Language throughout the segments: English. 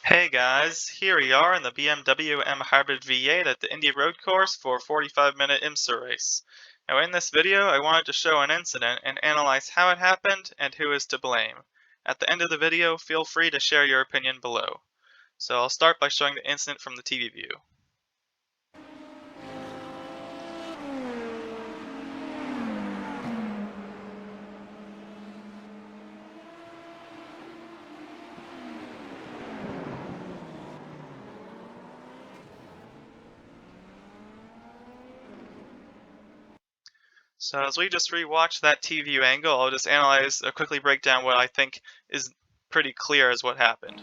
Hey guys, here we are in the BMW M Hybrid V8 at the Indy Road Course for a 45-minute IMSA race. Now in this video, I wanted to show an incident and analyze how it happened and who is to blame. At the end of the video, feel free to share your opinion below. So I'll start by showing the incident from the TV view. So as we just rewatched that TV view angle, I'll just analyze or quickly break down what I think is pretty clear as what happened.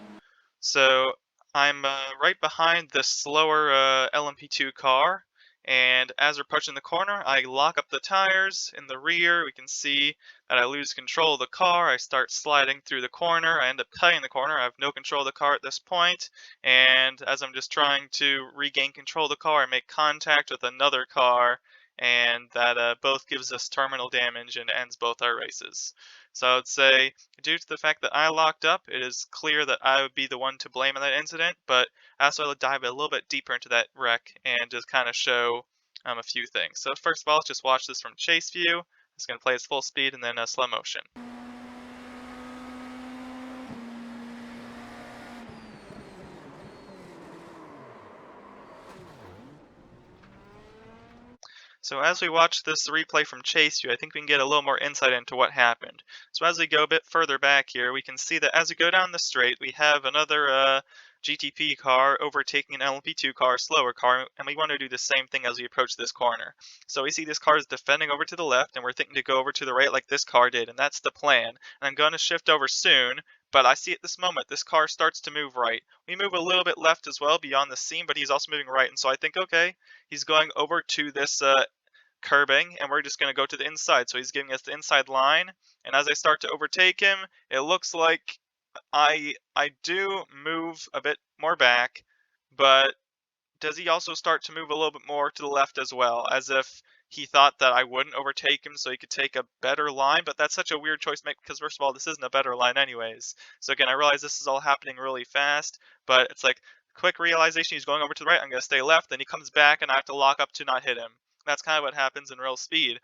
So I'm right behind the slower LMP2 car, and as we're approaching the corner, I lock up the tires in the rear. We can see that I lose control of the car. I start sliding through the corner. I end up cutting the corner. I have no control of the car at this point, and as I'm just trying to regain control of the car, I make contact with another car, and that both gives us terminal damage and ends both our races. So I would say, due to the fact that I locked up, it is clear that I would be the one to blame in that incident, but I also want to dive a little bit deeper into that wreck and just kind of show a few things. So first of all, let's just watch this from chase view. It's going to play at full speed and then slow motion. So as we watch this replay from chase view, I think we can get a little more insight into what happened. So as we go a bit further back here, we can see that as we go down the straight, we have another GTP car overtaking an LMP2 car, slower car, and we want to do the same thing as we approach this corner. So we see this car is defending over to the left, and we're thinking to go over to the right like this car did, and that's the plan. And I'm going to shift over soon, but I see at this moment this car starts to move right. We move a little bit left as well beyond the seam, but he's also moving right, and so I think, okay, he's going over to this curbing, and we're just going to go to the inside. So he's giving us the inside line, and as I start to overtake him, it looks like I do move a bit more back, but does he also start to move a little bit more to the left as well, as if he thought that I wouldn't overtake him so he could take a better line? But that's such a weird choice to make because, first of all, this isn't a better line anyways. So again, I realize this is all happening really fast, but it's like quick realization he's going over to the right, I'm going to stay left, then he comes back and I have to lock up to not hit him. That's kind of what happens in real speed.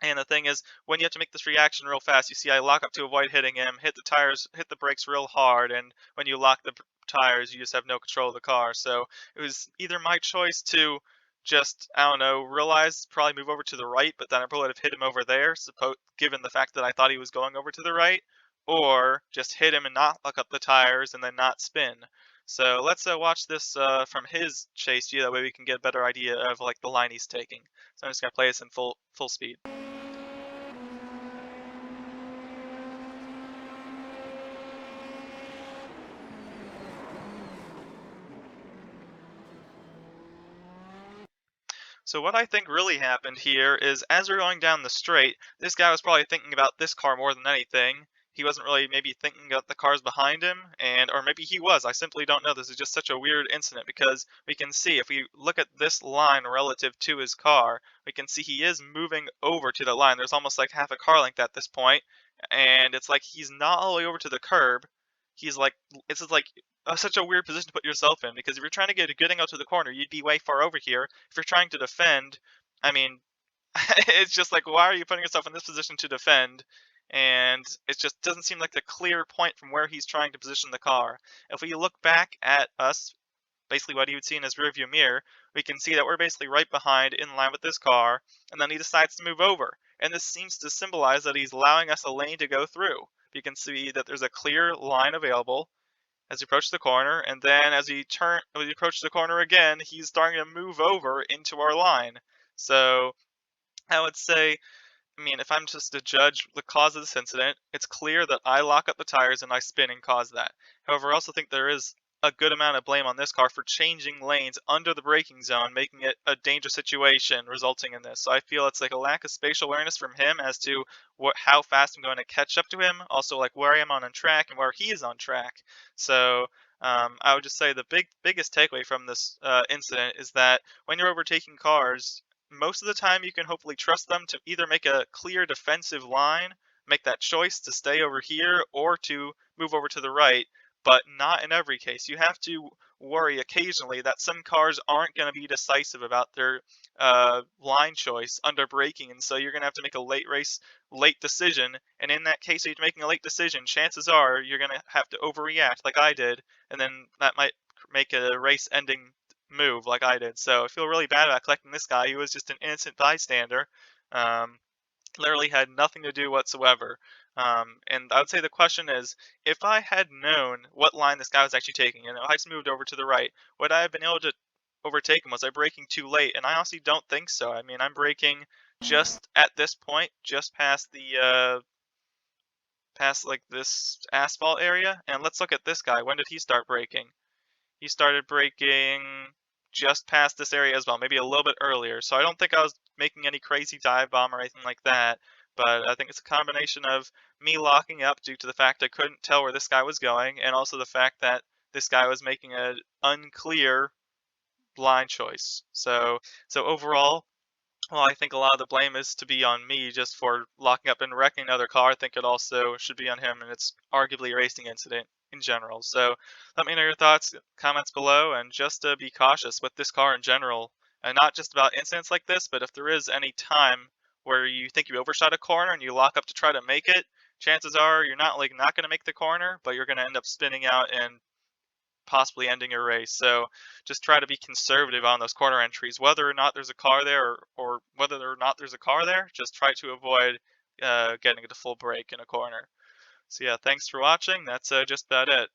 And the thing is, when you have to make this reaction real fast, you see I lock up to avoid hitting him, hit the tires, hit the brakes real hard, and when you lock the tires, you just have no control of the car. So it was either my choice to just, I don't know, realize probably move over to the right, but then I probably would have hit him over there, given the fact that I thought he was going over to the right, or just hit him and not lock up the tires and then not spin. So let's watch this from his chase view. That way we can get a better idea of like the line he's taking. So I'm just gonna play this in full speed. So what I think really happened here is as we're going down the straight, this guy was probably thinking about this car more than anything. He wasn't really maybe thinking about the cars behind him, or maybe he was. I simply don't know. This is just such a weird incident because we can see if we look at this line relative to his car, we can see he is moving over to the line. There's almost like half a car length at this point, and it's like he's not all the way over to the curb. He's like, it's just like such a weird position to put yourself in because if you're trying to get a good angle to the corner, you'd be way far over here. If you're trying to defend, I mean, it's just like, why are you putting yourself in this position to defend? And it just doesn't seem like the clear point from where he's trying to position the car. If we look back at us, basically what he would see in his rearview mirror, we can see that we're basically right behind in line with this car, and then he decides to move over. And this seems to symbolize that he's allowing us a lane to go through. You can see that there's a clear line available as he approaches the corner, and then as he approaches the corner again, he's starting to move over into our line. So I would say, I mean, if I'm just to judge the cause of this incident, it's clear that I lock up the tires and I spin and cause that. However, I also think there is a good amount of blame on this car for changing lanes under the braking zone, making it a dangerous situation, resulting in this. So I feel it's like a lack of spatial awareness from him as to how fast I'm going to catch up to him, also like where I am on track and where he is on track. So I would just say the biggest takeaway from this incident is that when you're overtaking cars, most of the time you can hopefully trust them to either make a clear defensive line, make that choice to stay over here or to move over to the right. but not in every case. You have to worry occasionally that some cars aren't going to be decisive about their line choice under braking, and so you're going to have to make a late decision. And in that case, if you're making a late decision, chances are you're going to have to overreact like I did, and then that might make a race-ending move like I did. So I feel really bad about collecting this guy. He was just an innocent bystander. Um, Literally had nothing to do whatsoever. And I would say the question is, if I had known what line this guy was actually taking, and I just moved over to the right, would I have been able to overtake him? Was I braking too late? And I honestly don't think so. I mean, I'm braking just at this point, just past the past like this asphalt area. And let's look at this guy. When did he start braking? He started braking just past this area as well, maybe a little bit earlier. So I don't think I was making any crazy dive bomb or anything like that. But I think it's a combination of me locking up due to the fact I couldn't tell where this guy was going, and also the fact that this guy was making an unclear blind choice. So overall, well, I think a lot of the blame is to be on me just for locking up and wrecking another car. I think it also should be on him, and it's arguably a racing incident in general. So let me know your thoughts, comments below, and just be cautious with this car in general, and not just about incidents like this, but if there is any time where you think you overshot a corner and you lock up to try to make it, chances are you're not going to make the corner, but you're going to end up spinning out and possibly ending your race. So just try to be conservative on those corner entries, whether or not there's a car there, or whether or not there's a car there. Just try to avoid getting a full break in a corner. So yeah, thanks for watching. That's just about it.